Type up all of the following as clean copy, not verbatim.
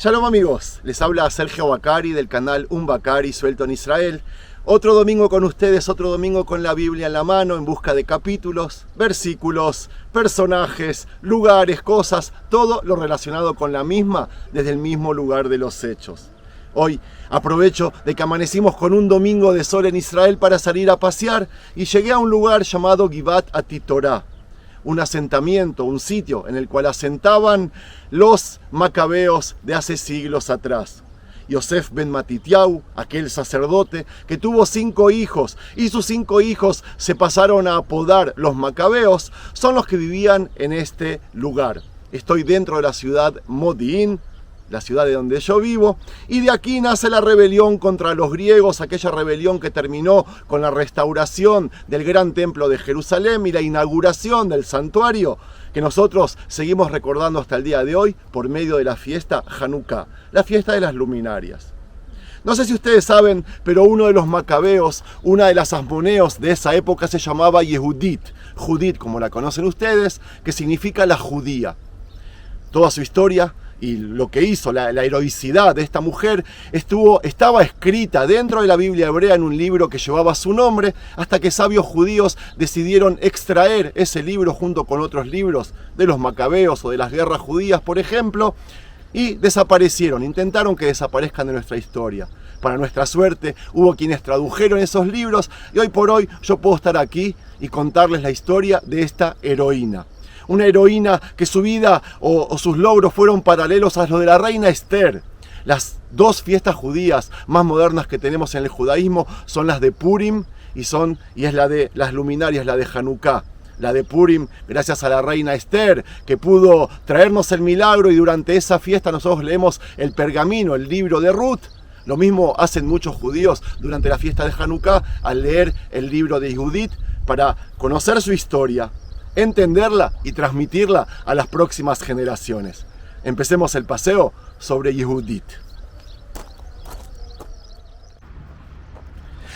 Shalom amigos, les habla Sergio Bacari del canal Un Bacari Suelto en Israel. Otro domingo con ustedes, otro domingo con la Biblia en la mano, en busca de capítulos, versículos, personajes, lugares, cosas, todo lo relacionado con la misma, desde el mismo lugar de los hechos. Hoy aprovecho de que amanecimos con un domingo de sol en Israel para salir a pasear y llegué a un lugar llamado Givat Atitorá, un asentamiento, un sitio en el cual asentaban los macabeos de hace siglos atrás. Yosef ben Matitiau, aquel sacerdote que tuvo 5 hijos y sus 5 hijos se pasaron a apodar los macabeos, son los que vivían en este lugar. Estoy dentro de la ciudad Modi'in, la ciudad de donde yo vivo, y de aquí nace la rebelión contra los griegos, aquella rebelión que terminó con la restauración del gran templo de Jerusalén y la inauguración del santuario, que nosotros seguimos recordando hasta el día de hoy por medio de la fiesta Hanukkah, la fiesta de las luminarias. No sé si ustedes saben, pero uno de los macabeos, una de las asmoneos de esa época se llamaba Yehudit, Judit como la conocen ustedes, que significa la judía. Toda su historia y lo que hizo, la heroicidad de esta mujer, estaba escrita dentro de la Biblia hebrea en un libro que llevaba su nombre, hasta que sabios judíos decidieron extraer ese libro junto con otros libros de los macabeos o de las guerras judías, por ejemplo, y desaparecieron, intentaron que desaparezcan de nuestra historia. Para nuestra suerte, hubo quienes tradujeron esos libros y hoy por hoy yo puedo estar aquí y contarles la historia de esta heroína. Una heroína que su vida o sus logros fueron paralelos a los de la reina Esther. Las 2 fiestas judías más modernas que tenemos en el judaísmo son las de Purim y es la de las luminarias, la de Hanukkah. La de Purim, gracias a la reina Esther, que pudo traernos el milagro, y durante esa fiesta nosotros leemos el pergamino, el libro de Ruth. Lo mismo hacen muchos judíos durante la fiesta de Hanukkah al leer el libro de Yehudit para conocer su historia, entenderla y transmitirla a las próximas generaciones. Empecemos el paseo sobre Yehudit.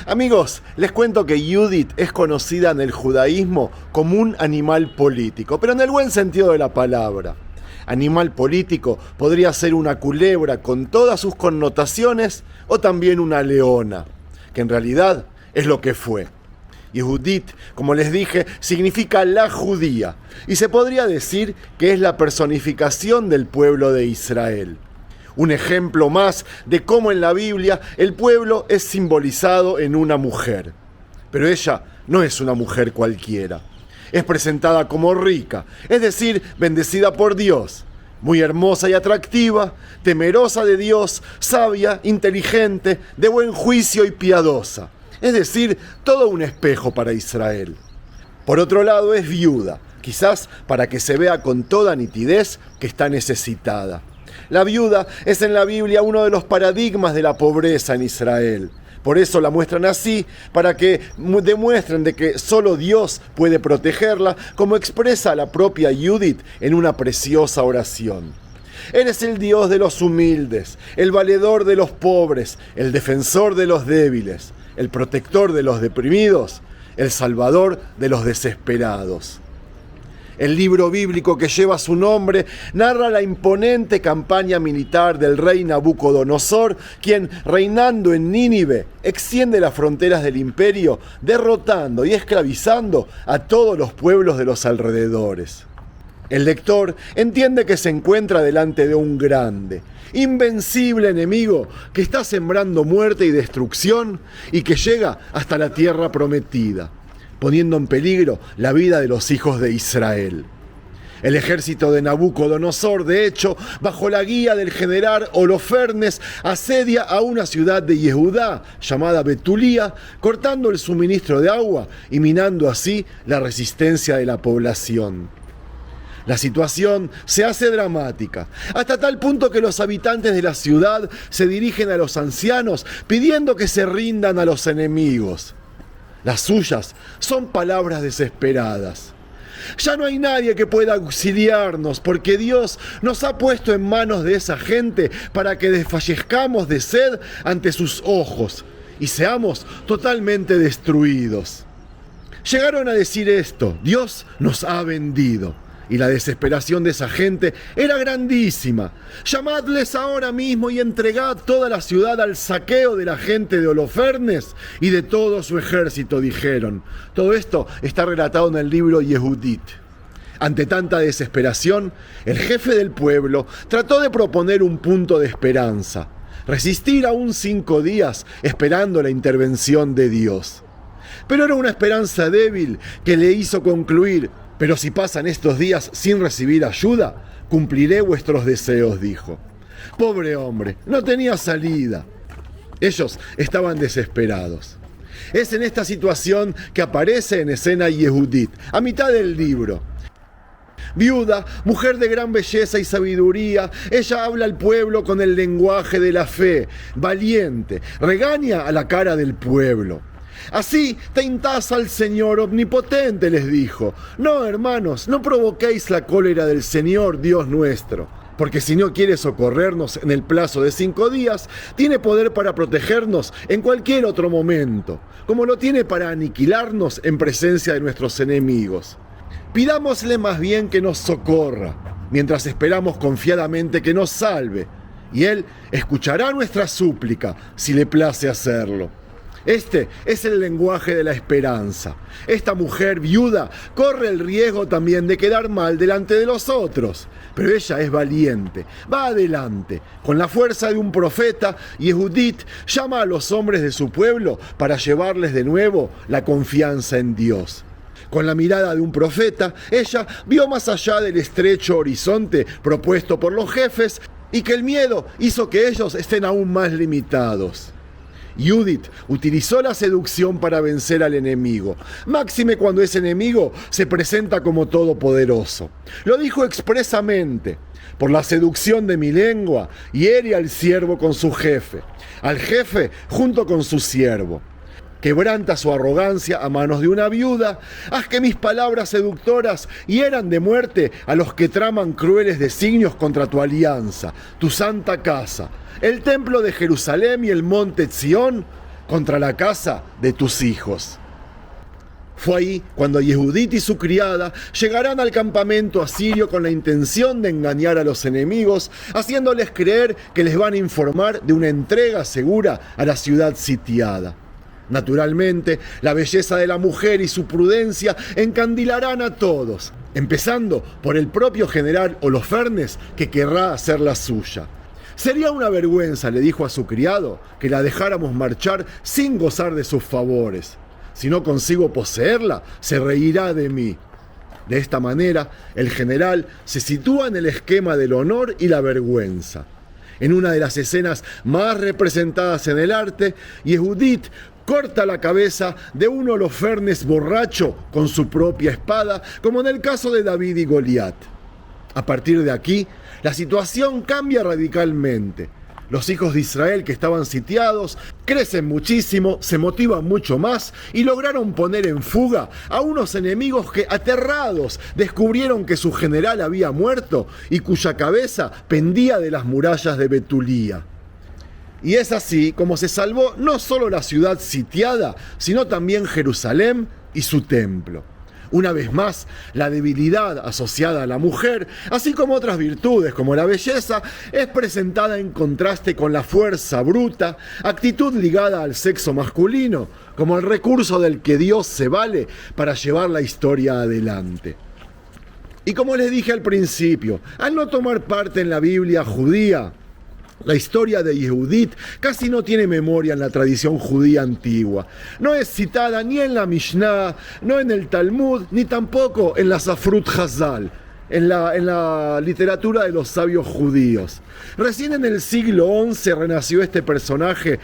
Amigos, les cuento que Yehudit es conocida en el judaísmo como un animal político, pero en el buen sentido de la palabra. Animal político podría ser una culebra con todas sus connotaciones o también una leona, que en realidad es lo que fue. Yehudit, como les dije, significa la judía, y se podría decir que es la personificación del pueblo de Israel. Un ejemplo más de cómo en la Biblia el pueblo es simbolizado en una mujer. Pero ella no es una mujer cualquiera. Es presentada como rica, es decir, bendecida por Dios, muy hermosa y atractiva, temerosa de Dios, sabia, inteligente, de buen juicio y piadosa. Es decir, todo un espejo para Israel. Por otro lado, es viuda, quizás para que se vea con toda nitidez que está necesitada. La viuda es en la Biblia uno de los paradigmas de la pobreza en Israel. Por eso la muestran así, para que demuestren de que solo Dios puede protegerla, como expresa la propia Yehudit en una preciosa oración. Eres el Dios de los humildes, el valedor de los pobres, el defensor de los débiles, el protector de los deprimidos, el salvador de los desesperados. El libro bíblico que lleva su nombre narra la imponente campaña militar del rey Nabucodonosor, quien, reinando en Nínive, extiende las fronteras del imperio, derrotando y esclavizando a todos los pueblos de los alrededores. El lector entiende que se encuentra delante de un grande, invencible enemigo que está sembrando muerte y destrucción y que llega hasta la tierra prometida, poniendo en peligro la vida de los hijos de Israel. El ejército de Nabucodonosor, de hecho, bajo la guía del general Holofernes, asedia a una ciudad de Yehudá llamada Betulía, cortando el suministro de agua y minando así la resistencia de la población. La situación se hace dramática, hasta tal punto que los habitantes de la ciudad se dirigen a los ancianos pidiendo que se rindan a los enemigos. Las suyas son palabras desesperadas. Ya no hay nadie que pueda auxiliarnos, porque Dios nos ha puesto en manos de esa gente para que desfallezcamos de sed ante sus ojos y seamos totalmente destruidos. Llegaron a decir esto: Dios nos ha vendido. y la desesperación de esa gente era grandísima. Llamadles ahora mismo y entregad toda la ciudad al saqueo de la gente de Holofernes y de todo su ejército, dijeron. Todo esto está relatado en el libro Yehudit. Ante tanta desesperación, el jefe del pueblo trató de proponer un punto de esperanza: resistir aún 5 días esperando la intervención de Dios. Pero era una esperanza débil que le hizo concluir: pero si pasan estos días sin recibir ayuda, cumpliré vuestros deseos, dijo. Pobre hombre, no tenía salida. Ellos estaban desesperados. Es en esta situación que aparece en escena Yehudit, a mitad del libro. Viuda, mujer de gran belleza y sabiduría, ella habla al pueblo con el lenguaje de la fe, valiente, regaña a la cara del pueblo. Así tentás al Señor omnipotente, les dijo. No, hermanos, no provoquéis la cólera del Señor, Dios nuestro, porque si no quiere socorrernos en el plazo de 5 días, tiene poder para protegernos en cualquier otro momento, como lo tiene para aniquilarnos en presencia de nuestros enemigos. Pidámosle más bien que nos socorra, mientras esperamos confiadamente que nos salve, y Él escuchará nuestra súplica si le place hacerlo. Este es el lenguaje de la esperanza. Esta mujer viuda corre el riesgo también de quedar mal delante de los otros, pero ella es valiente, va adelante. Con la fuerza de un profeta, Yehudit llama a los hombres de su pueblo para llevarles de nuevo la confianza en Dios. Con la mirada de un profeta, ella vio más allá del estrecho horizonte propuesto por los jefes y que el miedo hizo que ellos estén aún más limitados. Yehudit utilizó la seducción para vencer al enemigo, máxime cuando ese enemigo se presenta como todopoderoso. Lo dijo expresamente: por la seducción de mi lengua, hiere al siervo con su jefe, al jefe junto con su siervo. Quebranta su arrogancia a manos de una viuda, haz que mis palabras seductoras hieran de muerte a los que traman crueles designios contra tu alianza, tu santa casa, el templo de Jerusalén y el monte Sión, contra la casa de tus hijos. Fue ahí cuando Yehudit y su criada llegarán al campamento asirio con la intención de engañar a los enemigos, haciéndoles creer que les van a informar de una entrega segura a la ciudad sitiada. Naturalmente, la belleza de la mujer y su prudencia encandilarán a todos, empezando por el propio general Holofernes, que querrá hacer la suya. Sería una vergüenza, le dijo a su criado, que la dejáramos marchar sin gozar de sus favores. Si no consigo poseerla, se reirá de mí. De esta manera, el general se sitúa en el esquema del honor y la vergüenza. En una de las escenas más representadas en el arte, Yehudit corta la cabeza de un Holofernes borracho con su propia espada, como en el caso de David y Goliat. A partir de aquí, la situación cambia radicalmente. Los hijos de Israel que estaban sitiados crecen muchísimo, se motivan mucho más y lograron poner en fuga a unos enemigos que, aterrados, descubrieron que su general había muerto y cuya cabeza pendía de las murallas de Betulía. Y es así como se salvó no solo la ciudad sitiada, sino también Jerusalén y su templo. Una vez más, la debilidad asociada a la mujer, así como otras virtudes como la belleza, es presentada en contraste con la fuerza bruta, actitud ligada al sexo masculino, como el recurso del que Dios se vale para llevar la historia adelante. Y como les dije al principio, al no tomar parte en la Biblia judía, la historia de Yehudit casi no tiene memoria en la tradición judía antigua. No es citada ni en la Mishnah, no en el Talmud, ni tampoco en la Safrut Hazal, en la literatura de los sabios judíos. Recién en el siglo XI renació este personaje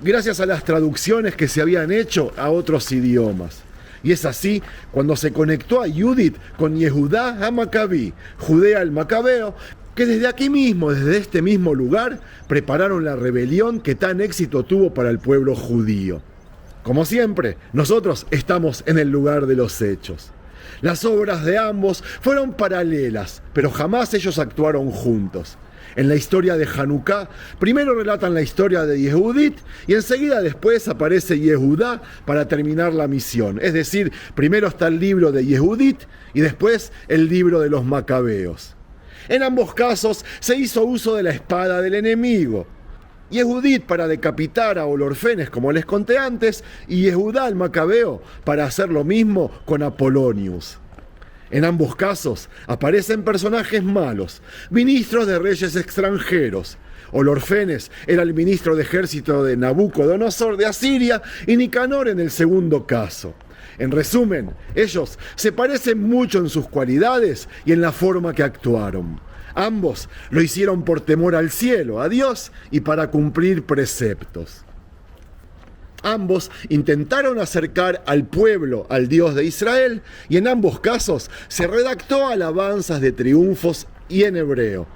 gracias a las traducciones que se habían hecho a otros idiomas. Y es así cuando se conectó a Yehudit con Yehudá HaMaccabí, Judea el Macabeo, que desde aquí mismo, desde este mismo lugar, prepararon la rebelión que tan éxito tuvo para el pueblo judío. Como siempre, nosotros estamos en el lugar de los hechos. Las obras de ambos fueron paralelas, pero jamás ellos actuaron juntos. En la historia de Hanukkah, primero relatan la historia de Yehudit y enseguida después aparece Yehudá para terminar la misión. Es decir, primero está el libro de Yehudit y después el libro de los Macabeos. En ambos casos se hizo uso de la espada del enemigo. Yehudit para decapitar a Olorfenes, como les conté antes, y Yehudá el Macabeo para hacer lo mismo con Apolonius. En ambos casos aparecen personajes malos, ministros de reyes extranjeros. Olorfenes era el ministro de ejército de Nabucodonosor de Asiria y Nicanor en el segundo caso. En resumen, ellos se parecen mucho en sus cualidades y en la forma que actuaron. Ambos lo hicieron por temor al cielo, a Dios y para cumplir preceptos. Ambos intentaron acercar al pueblo al Dios de Israel y en ambos casos se redactó alabanzas de triunfos y en hebreo,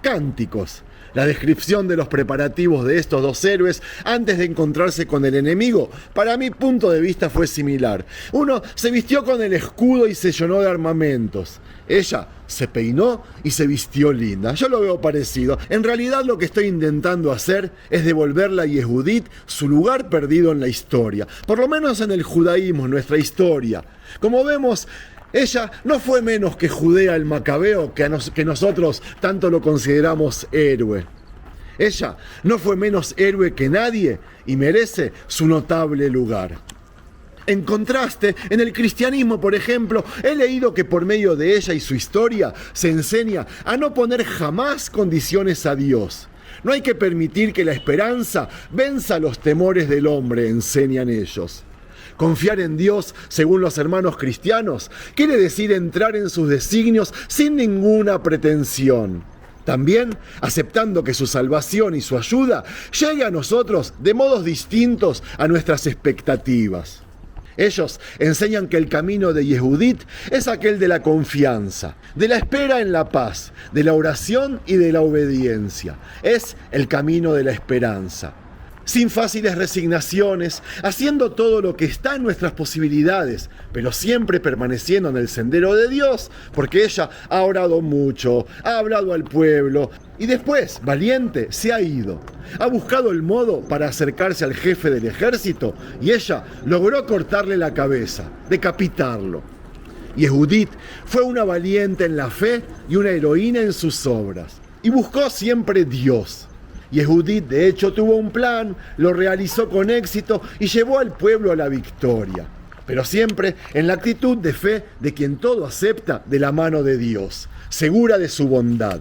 cánticos. La descripción de los preparativos de estos dos héroes antes de encontrarse con el enemigo, para mi punto de vista, fue similar. Uno se vistió con el escudo y se llenó de armamentos. Ella se peinó y se vistió linda. Yo lo veo parecido. En realidad lo que estoy intentando hacer es devolverle a Yehudit su lugar perdido en la historia. Por lo menos en el judaísmo, en nuestra historia. Como vemos, ella no fue menos que Judea el Macabeo, que nosotros tanto lo consideramos héroe. Ella no fue menos héroe que nadie y merece su notable lugar. En contraste, en el cristianismo, por ejemplo, he leído que por medio de ella y su historia se enseña a no poner jamás condiciones a Dios. No hay que permitir que la esperanza venza los temores del hombre, enseñan ellos. Confiar en Dios, según los hermanos cristianos, quiere decir entrar en sus designios sin ninguna pretensión. También aceptando que su salvación y su ayuda llegue a nosotros de modos distintos a nuestras expectativas. Ellos enseñan que el camino de Yehudit es aquel de la confianza, de la espera en la paz, de la oración y de la obediencia. Es el camino de la esperanza. Sin fáciles resignaciones, haciendo todo lo que está en nuestras posibilidades, pero siempre permaneciendo en el sendero de Dios, porque ella ha orado mucho, ha hablado al pueblo, y después, valiente, se ha ido. Ha buscado el modo para acercarse al jefe del ejército, y ella logró cortarle la cabeza, decapitarlo. Yehudit fue una valiente en la fe y una heroína en sus obras, y buscó siempre Dios. Yehudit, de hecho, tuvo un plan, lo realizó con éxito y llevó al pueblo a la victoria. Pero siempre en la actitud de fe de quien todo acepta de la mano de Dios, segura de su bondad.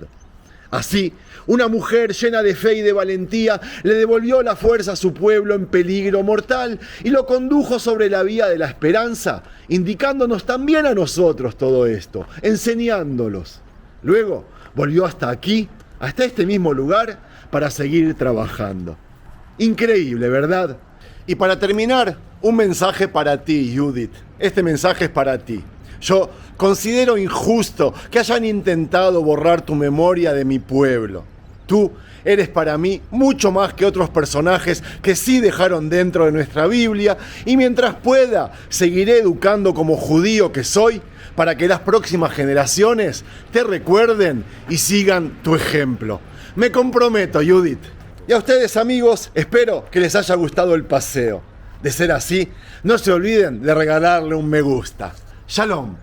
Así, una mujer llena de fe y de valentía le devolvió la fuerza a su pueblo en peligro mortal y lo condujo sobre la vía de la esperanza, indicándonos también a nosotros todo esto, enseñándolos. Luego volvió hasta aquí, hasta este mismo lugar, para seguir trabajando. Increíble, ¿verdad? Y para terminar, un mensaje para ti, Judith. Este mensaje es para ti. Yo considero injusto que hayan intentado borrar tu memoria de mi pueblo. Tú eres para mí mucho más que otros personajes que sí dejaron dentro de nuestra Biblia, y mientras pueda, seguiré educando como judío que soy para que las próximas generaciones te recuerden y sigan tu ejemplo. Me comprometo, Judith. Y a ustedes, amigos, espero que les haya gustado el paseo. De ser así, no se olviden de regalarle un me gusta. Shalom.